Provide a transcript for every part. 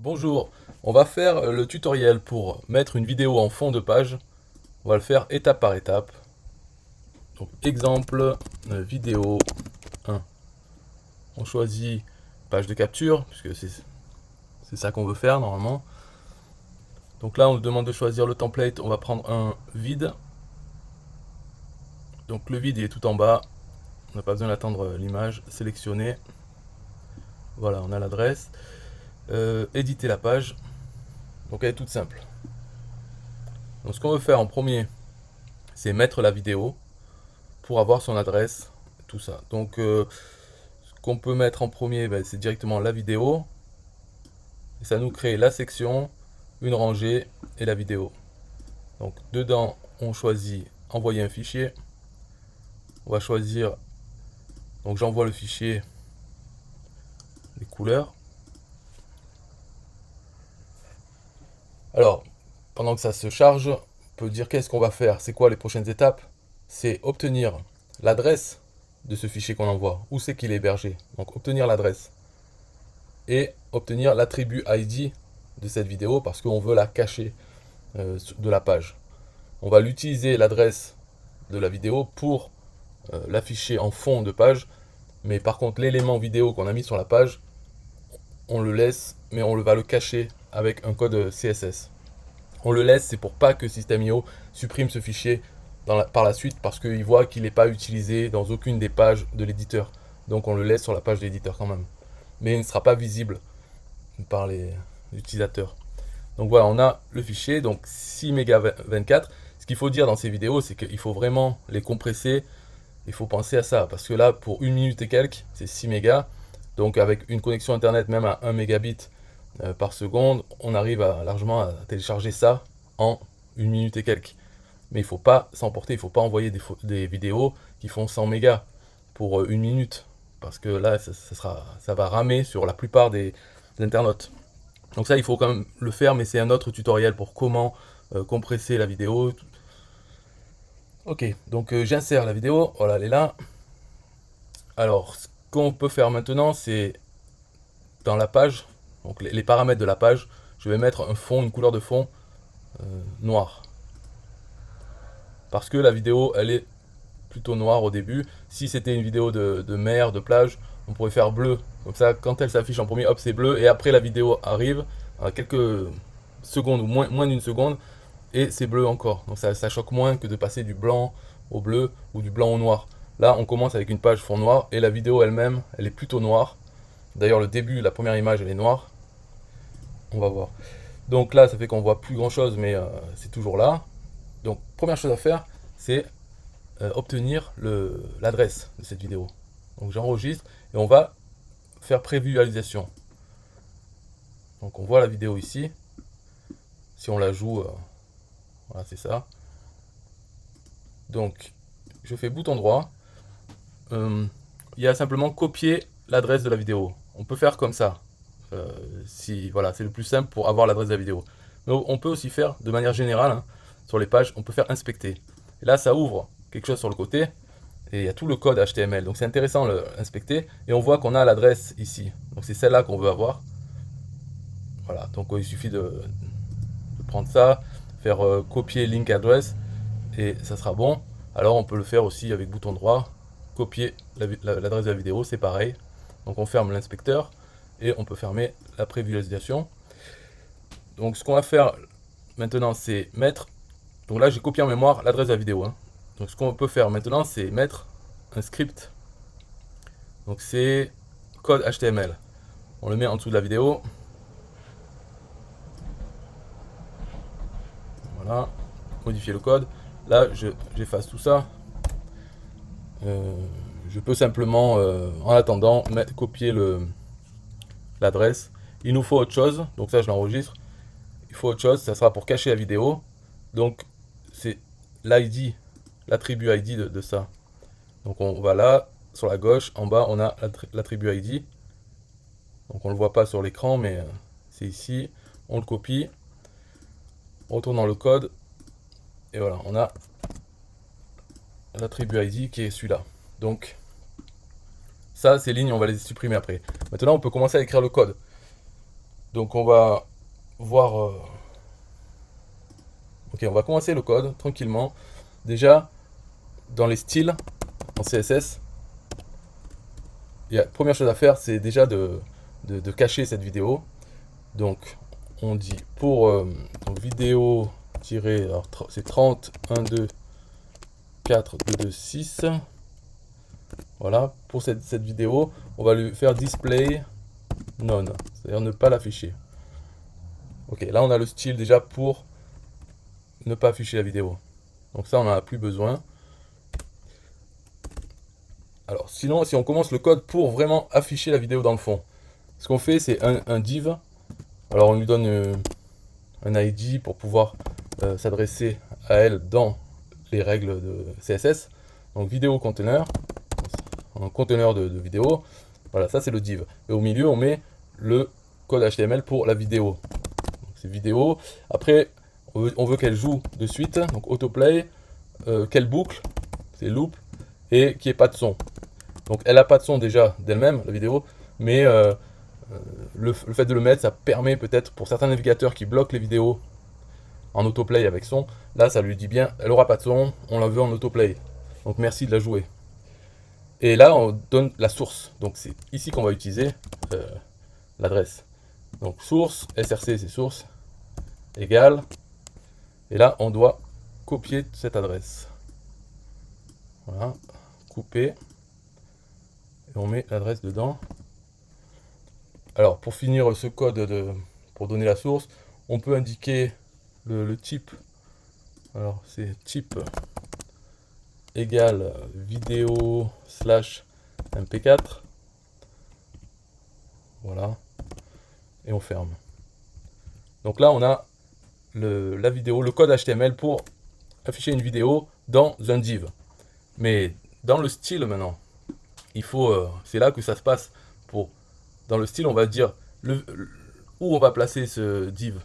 Bonjour, on va faire le tutoriel pour mettre une vidéo en fond de page. On va le faire étape par étape. Donc exemple, vidéo 1. On choisit page de capture, puisque c'est ça qu'on veut faire normalement. Donc là on nous demande de choisir le template, on va prendre un vide. Donc le vide il est tout en bas, on n'a pas besoin d'attendre l'image, sélectionner. Voilà, on a l'adresse. Éditer la page, donc elle est toute simple. Donc ce qu'on veut faire en premier, c'est mettre la vidéo pour avoir son adresse, tout ça. Donc ce qu'on peut mettre en premier, ben, c'est directement la vidéo. Et ça nous crée la section, une rangée et la vidéo. Donc dedans, on choisit envoyer un fichier. On va choisir, donc j'envoie le fichier, les couleurs. Alors, pendant que ça se charge, on peut dire qu'est-ce qu'on va faire. C'est quoi les prochaines étapes? C'est obtenir l'adresse de ce fichier qu'on envoie. Où c'est qu'il est hébergé? Donc obtenir l'adresse. Et obtenir l'attribut ID de cette vidéo parce qu'on veut la cacher de la page. On va l'utiliser l'adresse de la vidéo pour l'afficher en fond de page, mais par contre l'élément vidéo qu'on a mis sur la page, on le laisse, mais on va le cacher avec un code CSS. On le laisse, c'est pour pas que System.io supprime ce fichier par la suite parce qu'il voit qu'il n'est pas utilisé dans aucune des pages de l'éditeur. Donc on le laisse sur la page de l'éditeur quand même. Mais il ne sera pas visible par les utilisateurs. Donc voilà, on a le fichier, donc 6 mégas 24. Ce qu'il faut dire dans ces vidéos, c'est qu'il faut vraiment les compresser. Il faut penser à ça, parce que là, pour 1 minute et quelques, c'est 6 mégas. Donc avec une connexion internet même à 1 mégabit par seconde, on arrive largement à télécharger ça en 1 minute et quelques. Mais il ne faut pas s'emporter, il ne faut pas envoyer des vidéos qui font 100 mégas pour 1 minute. Parce que là, ça va ramer sur la plupart des internautes. Donc ça, il faut quand même le faire, mais c'est un autre tutoriel pour comment compresser la vidéo. Ok, donc j'insère la vidéo, voilà, elle est là. Alors, ce qu'on peut faire maintenant, c'est dans la page, donc les paramètres de la page, je vais mettre un fond, une couleur de fond noir. Parce que la vidéo, elle est plutôt noire au début. Si c'était une vidéo de mer, de plage, on pourrait faire bleu. Comme ça, quand elle s'affiche en premier, hop, c'est bleu. Et après, la vidéo arrive, à quelques secondes ou moins d'une seconde, et c'est bleu encore. Donc ça choque moins que de passer du blanc au bleu ou du blanc au noir. Là, on commence avec une page fond noir, et la vidéo elle-même, elle est plutôt noire. D'ailleurs, le début, la première image, elle est noire. On va voir. Donc là, ça fait qu'on voit plus grand chose, mais c'est toujours là. Donc, première chose à faire, c'est obtenir l'adresse de cette vidéo. Donc j'enregistre et on va faire prévisualisation. Donc on voit la vidéo ici. Si on la joue, voilà, c'est ça. Donc je fais bouton droit. Il y a simplement copier l'adresse de la vidéo. On peut faire comme ça. Si voilà, c'est le plus simple pour avoir l'adresse de la vidéo. Mais on peut aussi faire de manière générale, hein, sur les pages, on peut faire inspecter. Et là, ça ouvre quelque chose sur le côté. Et il y a tout le code HTML. Donc c'est intéressant de l'inspecter. Et on voit qu'on a l'adresse ici. Donc c'est celle-là qu'on veut avoir. Voilà, donc il suffit de prendre ça, faire copier link address, et ça sera bon. Alors on peut le faire aussi avec bouton droit, copier l'adresse de la vidéo, c'est pareil. Donc on ferme l'inspecteur, et on peut fermer la prévisualisation. Donc ce qu'on va faire maintenant, c'est mettre... Donc là j'ai copié en mémoire l'adresse de la vidéo, hein. Donc ce qu'on peut faire maintenant, c'est mettre un script. Donc c'est code HTML. On le met en dessous de la vidéo. Voilà. Modifier le code. Là, j'efface tout ça. Je peux simplement, en attendant, copier l'adresse. Il nous faut autre chose. Donc ça, je l'enregistre. Il faut autre chose. Ça sera pour cacher la vidéo. Donc, c'est l'ID, l'attribut ID de ça. Donc on va là, sur la gauche, en bas, on a l'attribut ID. Donc on ne le voit pas sur l'écran, mais c'est ici. On le copie. On retourne dans le code. Et voilà, on a l'attribut ID qui est celui-là. Donc, ça, ces lignes, on va les supprimer après. Maintenant, on peut commencer à écrire le code. Donc on va voir... Ok, on va commencer le code tranquillement. Déjà, dans les styles en CSS, la première chose à faire, c'est déjà de cacher cette vidéo. Donc, on dit pour donc vidéo c'est 30, 1, 2, 4, 2, 2, 6. Voilà, pour cette vidéo, on va lui faire display none, c'est-à-dire ne pas l'afficher. Ok, là on a le style déjà pour ne pas afficher la vidéo. Donc ça, on n'en a plus besoin. Alors, sinon, si on commence le code pour vraiment afficher la vidéo dans le fond, ce qu'on fait, c'est un div. Alors, on lui donne un ID pour pouvoir s'adresser à elle dans les règles de CSS. Donc, vidéo container, un conteneur de vidéo. Voilà, ça c'est le div. Et au milieu, on met le code HTML pour la vidéo. C'est vidéo. Après, on veut qu'elle joue de suite. Donc, autoplay, quelle boucle, c'est loop, et qu'il n'y ait pas de son. Donc elle n'a pas de son déjà d'elle-même, la vidéo, mais le fait de le mettre, ça permet peut-être pour certains navigateurs qui bloquent les vidéos en autoplay avec son, là ça lui dit bien, elle aura pas de son, on la veut en autoplay. Donc merci de la jouer. Et là on donne la source, donc c'est ici qu'on va utiliser l'adresse. Donc source, src c'est source, égale, et là on doit copier cette adresse. Voilà, couper. Et on met l'adresse dedans. Alors, pour finir ce code, pour donner la source, on peut indiquer le type. Alors, c'est type égale vidéo slash mp4. Voilà. Et on ferme. Donc là, on a la vidéo, le code HTML pour afficher une vidéo dans un div. Mais dans le style maintenant, il faut, c'est là que ça se passe. Dans le style, on va dire où on va placer ce div.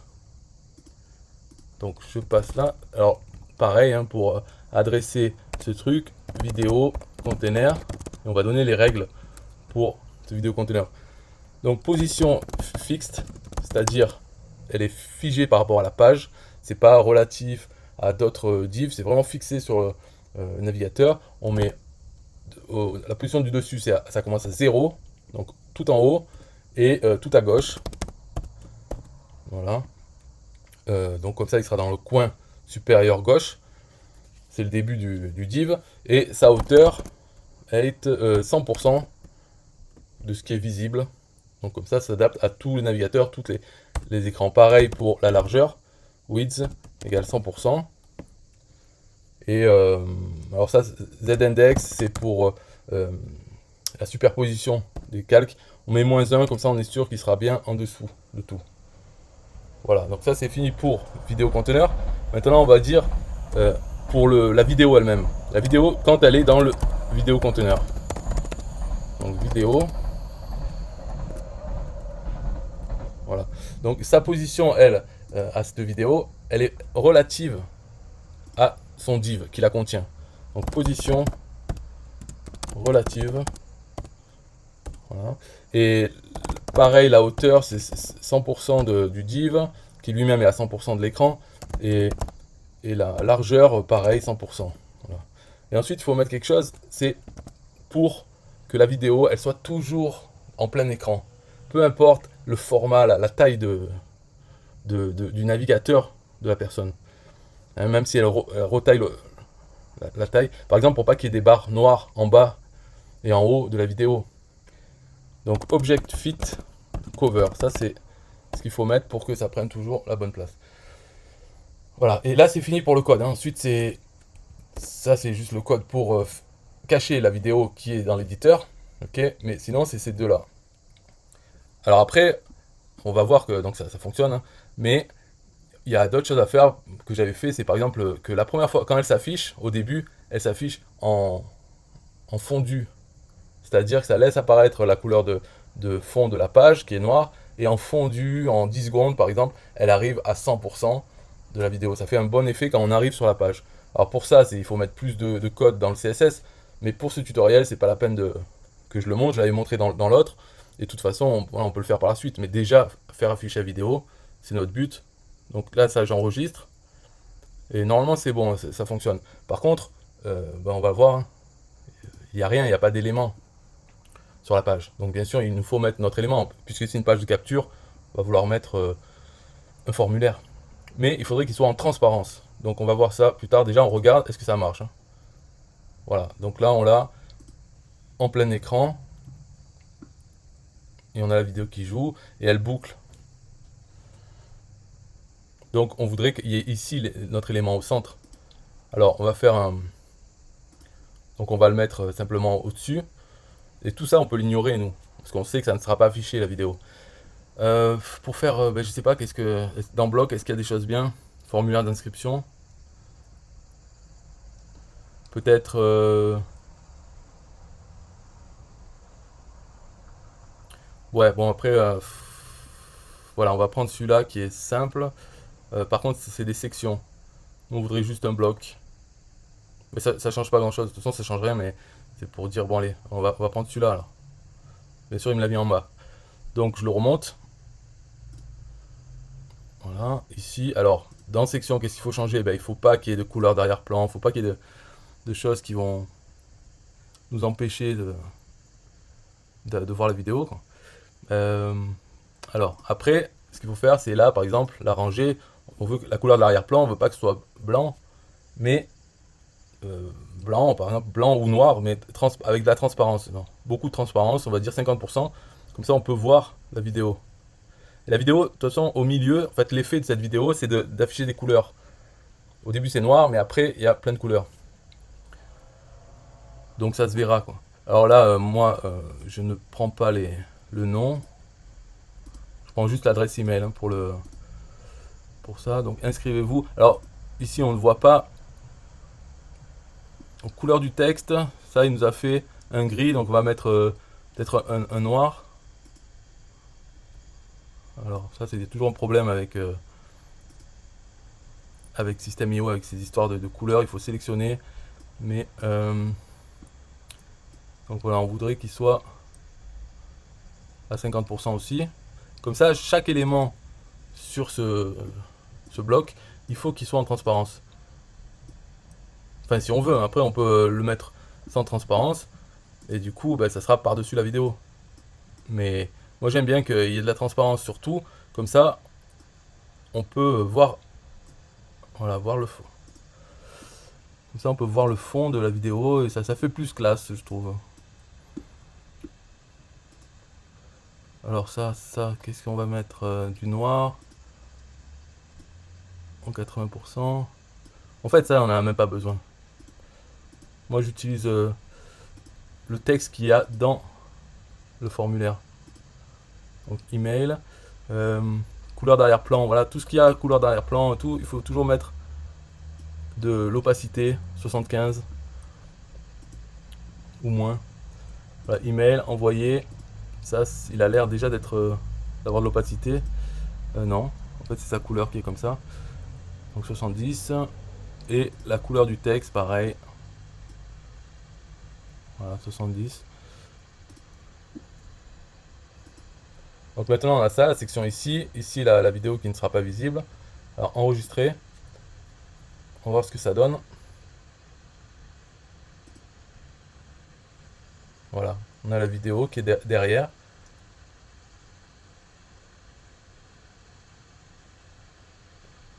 Donc je passe là. Alors pareil, hein, pour adresser ce truc, vidéo, container, et on va donner les règles pour ce vidéo container. Donc position fixed, c'est-à-dire elle est figée par rapport à la page, c'est pas relatif à d'autres divs, c'est vraiment fixé sur le navigateur. On met la position du dessus, ça commence à 0, donc tout en haut, et tout à gauche. Voilà. Donc comme ça, il sera dans le coin supérieur gauche. C'est le début du div. Et sa hauteur est 100% de ce qui est visible. Donc comme ça s'adapte à tous les navigateurs, tous les écrans. Pareil pour la largeur. Width égale 100%. Et alors ça, Z-index, c'est pour la superposition des calques. On met -1, comme ça on est sûr qu'il sera bien en dessous de tout. Voilà, donc ça c'est fini pour vidéo conteneur. Maintenant on va dire pour la vidéo elle-même. La vidéo quand elle est dans le vidéo conteneur. Donc vidéo. Voilà. Donc sa position, elle, à cette vidéo, elle est relative à son div qui la contient. Donc position relative. Voilà. Et pareil, la hauteur, c'est 100% du div, qui lui-même est à 100% de l'écran. Et la largeur, pareil, 100%. Voilà. Et ensuite, il faut mettre quelque chose, c'est pour que la vidéo, elle soit toujours en plein écran. Peu importe le format, la taille du navigateur de la personne. Hein, même si elle retaille la taille. Par exemple, pour pas qu'il y ait des barres noires en bas et en haut de la vidéo. Donc, object fit cover. Ça, c'est ce qu'il faut mettre pour que ça prenne toujours la bonne place. Voilà. Et là, c'est fini pour le code. Hein. Ensuite, ça, c'est juste le code pour cacher la vidéo qui est dans l'éditeur. Ok. Mais sinon, c'est ces deux-là. Alors après, on va voir que donc ça fonctionne. Hein. Mais il y a d'autres choses à faire que j'avais fait. C'est par exemple que la première fois, quand elle s'affiche, au début, elle s'affiche en fondu. C'est-à-dire que ça laisse apparaître la couleur de fond de la page qui est noire. Et en fondu, en 10 secondes par exemple, elle arrive à 100% de la vidéo. Ça fait un bon effet quand on arrive sur la page. Alors pour ça, il faut mettre plus de code dans le CSS. Mais pour ce tutoriel, c'est pas la peine que je le montre. Je l'avais montré dans l'autre. Et de toute façon, voilà, on peut le faire par la suite. Mais déjà, faire afficher la vidéo, c'est notre but. Donc là, ça, j'enregistre. Et normalement, c'est bon, ça fonctionne. Par contre, on va voir, hein, il n'y a rien, il n'y a pas d'élément sur la page. Donc bien sûr, il nous faut mettre notre élément. Puisque c'est une page de capture, on va vouloir mettre un formulaire. Mais il faudrait qu'il soit en transparence. Donc on va voir ça plus tard. Déjà, on regarde, est-ce que ça marche, hein. Voilà, donc là, on l'a en plein écran. Et on a la vidéo qui joue. Et elle boucle. Donc on voudrait qu'il y ait ici notre élément au centre. Alors on va faire un... Donc on va le mettre simplement au-dessus. Et tout ça, on peut l'ignorer, nous. Parce qu'on sait que ça ne sera pas affiché, la vidéo. Pour faire, je sais pas, qu'est-ce que... Dans Bloc, est-ce qu'il y a des choses bien? Formulaire d'inscription. Peut-être... Ouais, bon après... Voilà, on va prendre celui-là qui est simple. Par contre, c'est des sections. On voudrait juste un bloc. Mais ça change pas grand-chose. De toute façon, ça change rien, mais c'est pour dire, bon allez, on va prendre celui-là, alors. Bien sûr, il me l'a mis en bas. Donc, je le remonte. Voilà, ici. Alors, dans section, qu'est-ce qu'il faut changer? Il ne faut pas qu'il y ait de couleur d'arrière-plan. Il ne faut pas qu'il y ait de choses qui vont nous empêcher de voir la vidéo, quoi. Alors, après, ce qu'il faut faire, c'est là, par exemple, la rangée. On veut que la couleur de l'arrière-plan, on ne veut pas que ce soit blanc, mais blanc, par exemple, blanc ou noir, mais avec de la transparence. Non. Beaucoup de transparence, on va dire 50%. Comme ça, on peut voir la vidéo. Et la vidéo, de toute façon, au milieu, en fait, l'effet de cette vidéo, c'est d'afficher des couleurs. Au début, c'est noir, mais après, il y a plein de couleurs. Donc, ça se verra, quoi. Alors là, moi, je ne prends pas le nom. Je prends juste l'adresse email, hein, pour ça. Donc, inscrivez-vous. Alors, ici, on ne voit pas. Donc, couleur du texte, ça, il nous a fait un gris. Donc, on va mettre peut-être un noir. Alors, ça, c'est toujours un problème avec System.io, avec ces histoires de couleurs. Il faut sélectionner. Mais, donc voilà, on voudrait qu'il soit à 50% aussi. Comme ça, chaque élément sur ce bloc, il faut qu'il soit en transparence. Enfin, si on veut, après on peut le mettre sans transparence. Et du coup, ça sera par-dessus la vidéo. Mais moi j'aime bien qu'il y ait de la transparence sur tout. Comme ça, on peut voir, voilà, voir le fond. Comme ça, on peut voir le fond de la vidéo et ça fait plus classe, je trouve. Alors ça, qu'est-ce qu'on va mettre? Du noir. En 80%. En fait, ça, on n'a même pas besoin. Moi, j'utilise le texte qu'il y a dans le formulaire. Donc, email. Couleur d'arrière-plan. Voilà, tout ce qu'il y a, couleur d'arrière-plan, tout, il faut toujours mettre de l'opacité, 75 ou moins. Voilà, email, envoyer. Ça, il a l'air déjà d'avoir de l'opacité. Non, en fait, c'est sa couleur qui est comme ça. Donc 70. Et la couleur du texte, pareil. Voilà, 70. Donc maintenant on a ça, la section ici. Ici la vidéo qui ne sera pas visible. Alors enregistrer. On va voir ce que ça donne. Voilà, on a la vidéo qui est derrière.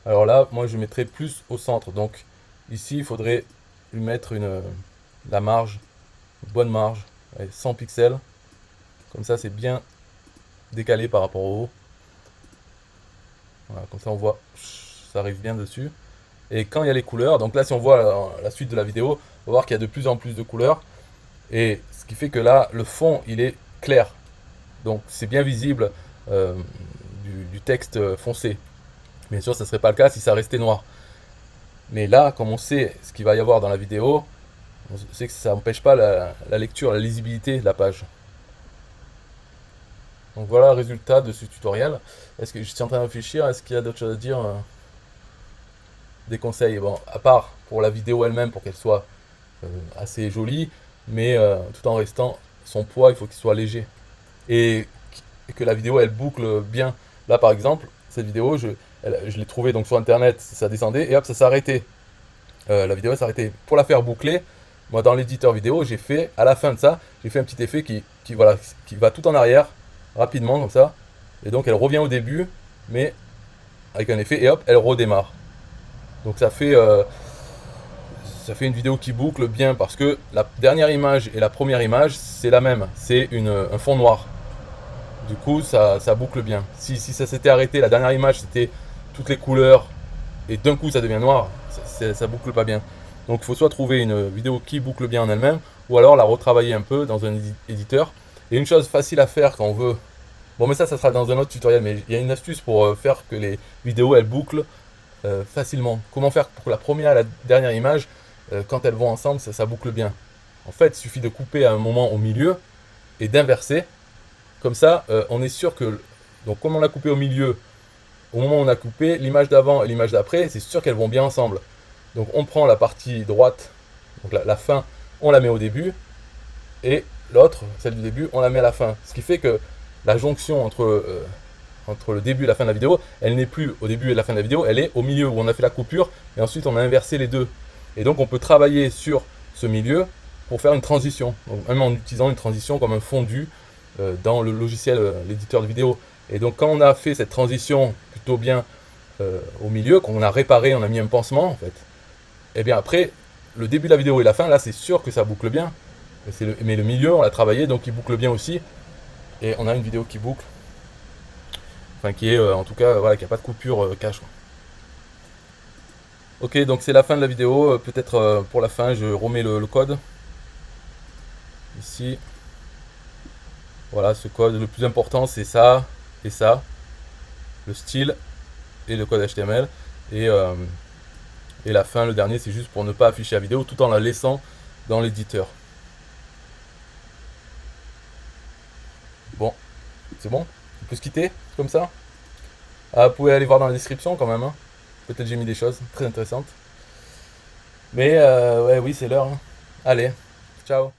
Alors là, moi je mettrai plus au centre. Donc ici, il faudrait lui mettre la marge, une bonne marge, 100 pixels. Comme ça, c'est bien décalé par rapport au haut. Voilà, comme ça on voit, ça arrive bien dessus. Et quand il y a les couleurs, donc là si on voit la suite de la vidéo, on va voir qu'il y a de plus en plus de couleurs. Et ce qui fait que là, le fond, il est clair. Donc c'est bien visible du texte foncé. Bien sûr, ça ne serait pas le cas si ça restait noir. Mais là, comme on sait ce qu'il va y avoir dans la vidéo, on sait que ça n'empêche pas la lecture, la lisibilité de la page. Donc voilà le résultat de ce tutoriel. Est-ce que je suis en train de réfléchir? Est-ce qu'il y a d'autres choses à dire? Des conseils, bon, à part pour la vidéo elle-même, pour qu'elle soit assez jolie, mais tout en restant son poids, il faut qu'il soit léger. et que la vidéo elle boucle bien. Là par exemple, cette vidéo, je l'ai trouvée donc sur internet, ça descendait et hop, ça s'est arrêté. La vidéo s'est arrêtée. Pour la faire boucler, moi dans l'éditeur vidéo, j'ai fait, à la fin de ça, j'ai fait un petit effet voilà, qui va tout en arrière, rapidement comme ça. Et donc elle revient au début, mais avec un effet, et hop, elle redémarre. Donc ça fait une vidéo qui boucle bien parce que la dernière image et la première image, c'est la même. C'est un fond noir. Du coup, ça boucle bien. Si ça s'était arrêté, la dernière image, c'était toutes les couleurs, et d'un coup, ça devient noir, ça boucle pas bien. Donc, il faut soit trouver une vidéo qui boucle bien en elle-même, ou alors la retravailler un peu dans un éditeur. Et une chose facile à faire quand on veut... Bon, mais ça sera dans un autre tutoriel, mais il y a une astuce pour faire que les vidéos, elles bouclent facilement. Comment faire pour la première et la dernière image, quand elles vont ensemble, ça boucle bien. En fait, il suffit de couper à un moment au milieu et d'inverser. Comme ça, on est sûr que... Donc, comme on l'a coupé au milieu, au moment où on a coupé, l'image d'avant et l'image d'après, c'est sûr qu'elles vont bien ensemble. Donc, on prend la partie droite, donc la fin, on la met au début, et l'autre, celle du début, on la met à la fin. Ce qui fait que la jonction entre le début et la fin de la vidéo, elle n'est plus au début et la fin de la vidéo, elle est au milieu où on a fait la coupure, et ensuite on a inversé les deux. Et donc, on peut travailler sur ce milieu pour faire une transition. Donc, même en utilisant une transition comme un fondu dans le logiciel, l'éditeur de vidéo. Et donc, quand on a fait cette transition plutôt bien au milieu, qu'on a réparé, on a mis un pansement, en fait, et bien après, le début de la vidéo et la fin, là, c'est sûr que ça boucle bien. Mais le milieu, on l'a travaillé, donc il boucle bien aussi. Et on a une vidéo qui boucle. Enfin, qui est, en tout cas, voilà, qui n'a pas de coupure cache. Ok, donc c'est la fin de la vidéo. Peut-être pour la fin, je remets le code. Ici. Voilà, ce code, le plus important, c'est ça et ça. Le style et le code HTML. Et la fin, le dernier, c'est juste pour ne pas afficher la vidéo tout en la laissant dans l'éditeur. Bon, c'est bon? On peut se quitter comme ça? Ah, vous pouvez aller voir dans la description quand même. Hein. Peut-être j'ai mis des choses très intéressantes. Mais ouais, oui, c'est l'heure. Hein. Allez, ciao.